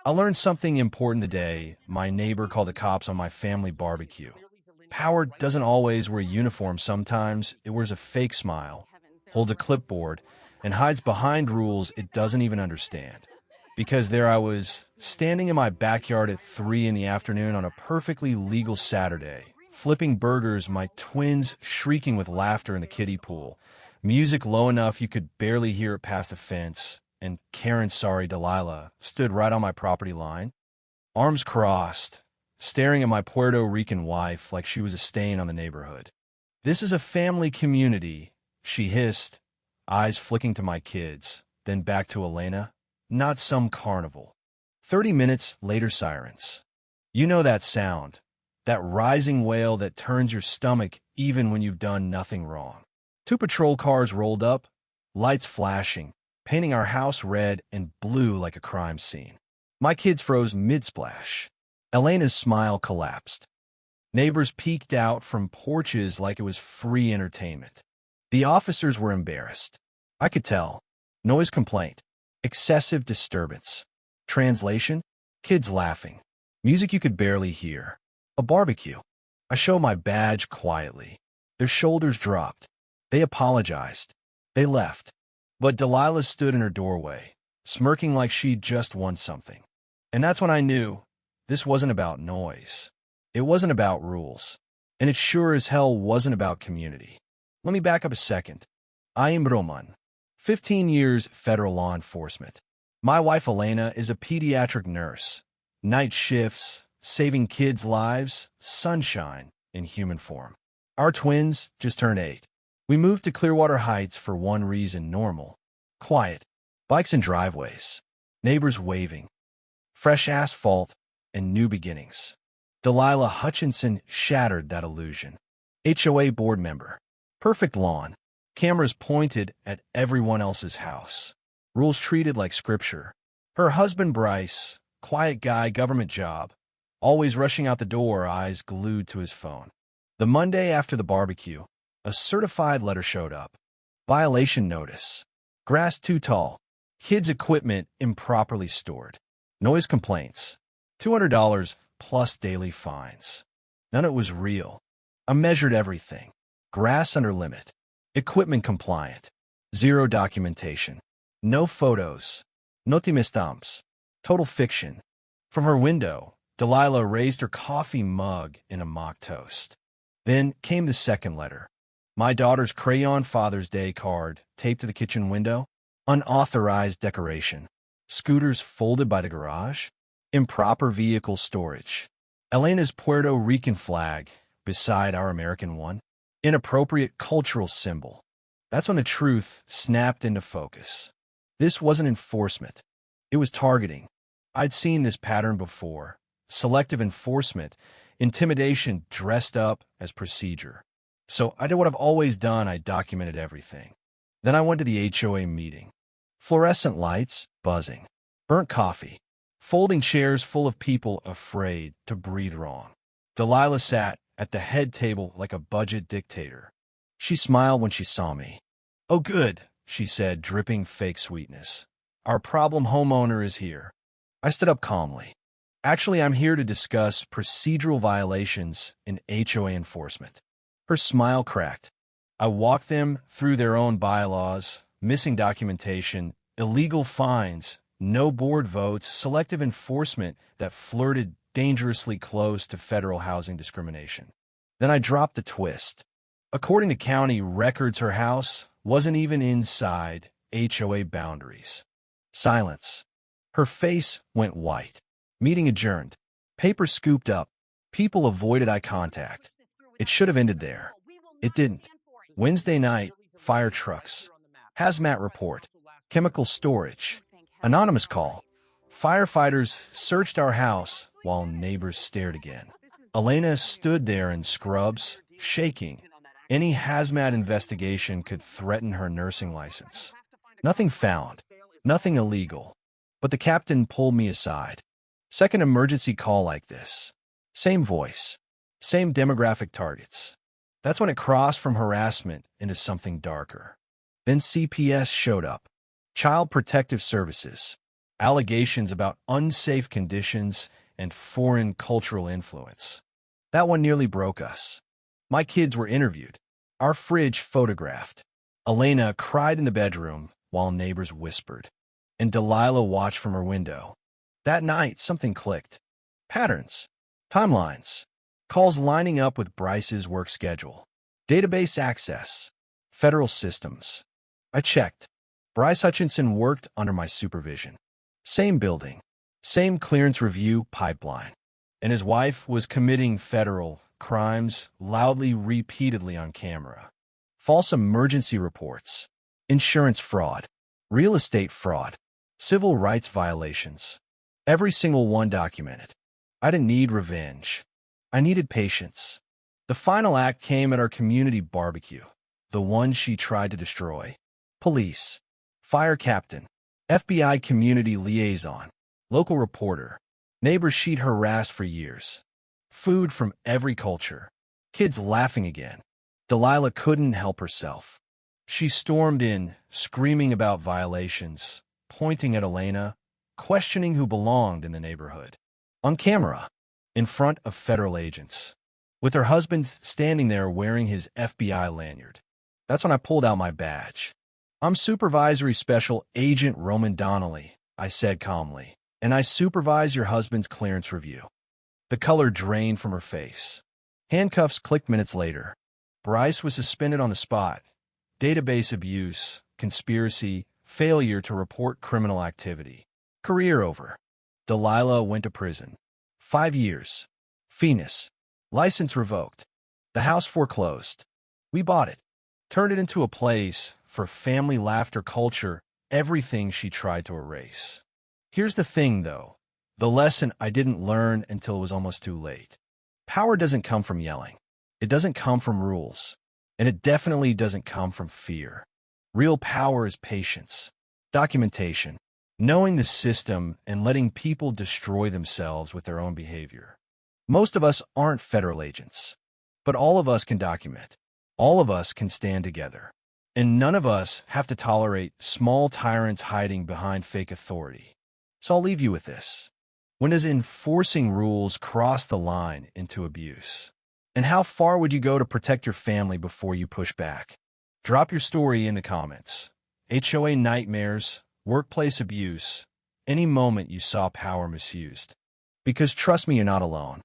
I learned something important today. My neighbor called the cops on my family barbecue. Power doesn't always wear a uniform sometimes. It wears a fake smile, holds a clipboard, and hides behind rules it doesn't even understand. Because there I was, standing in my backyard at 3 in the afternoon on a perfectly legal Saturday, flipping burgers, my twins shrieking with laughter in the kiddie pool, music low enough you could barely hear it past the fence, and Karen, sorry, Delilah, stood right on my property line, arms crossed, staring at my Puerto Rican wife like she was a stain on the neighborhood. "This is a family community," she hissed, eyes flicking to my kids, then back to Elena. "Not some carnival." 30 minutes later, sirens. You know that sound, that rising wail that turns your stomach even when you've done nothing wrong. 2 patrol cars rolled up, lights flashing, painting our house red and blue like a crime scene. My kids froze mid-splash. Elena's smile collapsed. Neighbors peeked out from porches like it was free entertainment. The officers were embarrassed. I could tell. Noise complaint. Excessive disturbance. Translation? Kids laughing. Music you could barely hear. A barbecue. I show my badge quietly. Their shoulders dropped. They apologized. They left. But Delilah stood in her doorway, smirking like she'd just won something. And that's when I knew this wasn't about noise. It wasn't about rules. And it sure as hell wasn't about community. Let me back up a second. I am Roman. 15 years federal law enforcement. My wife Elena is a pediatric nurse. Night shifts, saving kids' lives, sunshine in human form. Our twins just turned 8. We moved to Clearwater Heights for one reason: normal. Quiet. Bikes in driveways. Neighbors waving. Fresh asphalt and new beginnings. Delilah Hutchinson shattered that illusion. HOA board member. Perfect lawn. Cameras pointed at everyone else's house. Rules treated like scripture. Her husband Bryce, quiet guy, government job, always rushing out the door, eyes glued to his phone. The Monday after the barbecue, a certified letter showed up. Violation notice. Grass too tall. Kids' equipment improperly stored. Noise complaints. $200 plus daily fines. None of it was real. I measured everything. Grass under limit. Equipment compliant. Zero documentation. No photos. No timestamps. Total fiction. From her window, Delilah raised her coffee mug in a mock toast. Then came the second letter. My daughter's crayon Father's Day card taped to the kitchen window. Unauthorized decoration. Scooters folded by the garage. Improper vehicle storage. Elena's Puerto Rican flag beside our American one. Inappropriate cultural symbol. That's when the truth snapped into focus. This wasn't enforcement. It was targeting. I'd seen this pattern before. Selective enforcement. Intimidation dressed up as procedure. So I did what I've always done. I documented everything. Then I went to the HOA meeting. Fluorescent lights, buzzing. Burnt coffee. Folding chairs full of people afraid to breathe wrong. Delilah sat at the head table like a budget dictator. She smiled when she saw me. "Oh, good," she said, dripping fake sweetness. "Our problem homeowner is here." I stood up calmly. "Actually, I'm here to discuss procedural violations in HOA enforcement." Her smile cracked. I walked them through their own bylaws, missing documentation, illegal fines, no board votes, selective enforcement that flirted dangerously close to federal housing discrimination. Then I dropped the twist. According to county records, her house wasn't even inside HOA boundaries. Silence. Her face went white. Meeting adjourned. Paper scooped up. People avoided eye contact. It should have ended there. It didn't. Wednesday night, fire trucks. Hazmat report. Chemical storage. Anonymous call. Firefighters searched our house while neighbors stared again. Elena stood there in scrubs, shaking. Any hazmat investigation could threaten her nursing license. Nothing found. Nothing illegal. But the captain pulled me aside. Second emergency call like this. Same voice. Same demographic targets. That's when it crossed from harassment into something darker. Then CPS showed up. Child Protective Services. allegations about unsafe conditions and foreign cultural influence. That one nearly broke us. My kids were interviewed, our fridge photographed. Elena cried in the bedroom while neighbors whispered, and Delilah watched from her window. That night, something clicked. Patterns, timelines, calls lining up with Bryce's work schedule, database access, federal systems. I checked. Bryce Hutchinson worked under my supervision. Same building, same clearance review pipeline. And his wife was committing federal crimes loudly, repeatedly on camera. False emergency reports, insurance fraud, real estate fraud, civil rights violations. Every single one documented. I didn't need revenge. I needed patience. The final act came at our community barbecue, the one she tried to destroy. Police, fire captain, FBI community liaison, local reporter, neighbors she'd harassed for years. Food from every culture. Kids laughing again. Delilah couldn't help herself. She stormed in, screaming about violations, pointing at Elena, questioning who belonged in the neighborhood. On camera, in front of federal agents, with her husband standing there wearing his FBI lanyard. That's when I pulled out my badge. I'm Supervisory Special Agent Roman Donnelly, I said calmly, and I supervise your husband's clearance review. The color drained from her face. Handcuffs clicked minutes later. Bryce was suspended on the spot. Database abuse, conspiracy, failure to report criminal activity. Career over. Delilah went to prison. 5 years. Phoenix. License revoked. The house foreclosed. We bought it. Turned it into a place for family laughter culture, everything she tried to erase. Here's the thing, though. The lesson I didn't learn until it was almost too late. Power doesn't come from yelling. It doesn't come from rules. And it definitely doesn't come from fear. Real power is patience, documentation, knowing the system and letting people destroy themselves with their own behavior. Most of us aren't federal agents, but all of us can document. All of us can stand together. And none of us have to tolerate small tyrants hiding behind fake authority. So I'll leave you with this. When does enforcing rules cross the line into abuse? And how far would you go to protect your family before you push back? Drop your story in the comments. HOA nightmares, workplace abuse, any moment you saw power misused. Because trust me, you're not alone.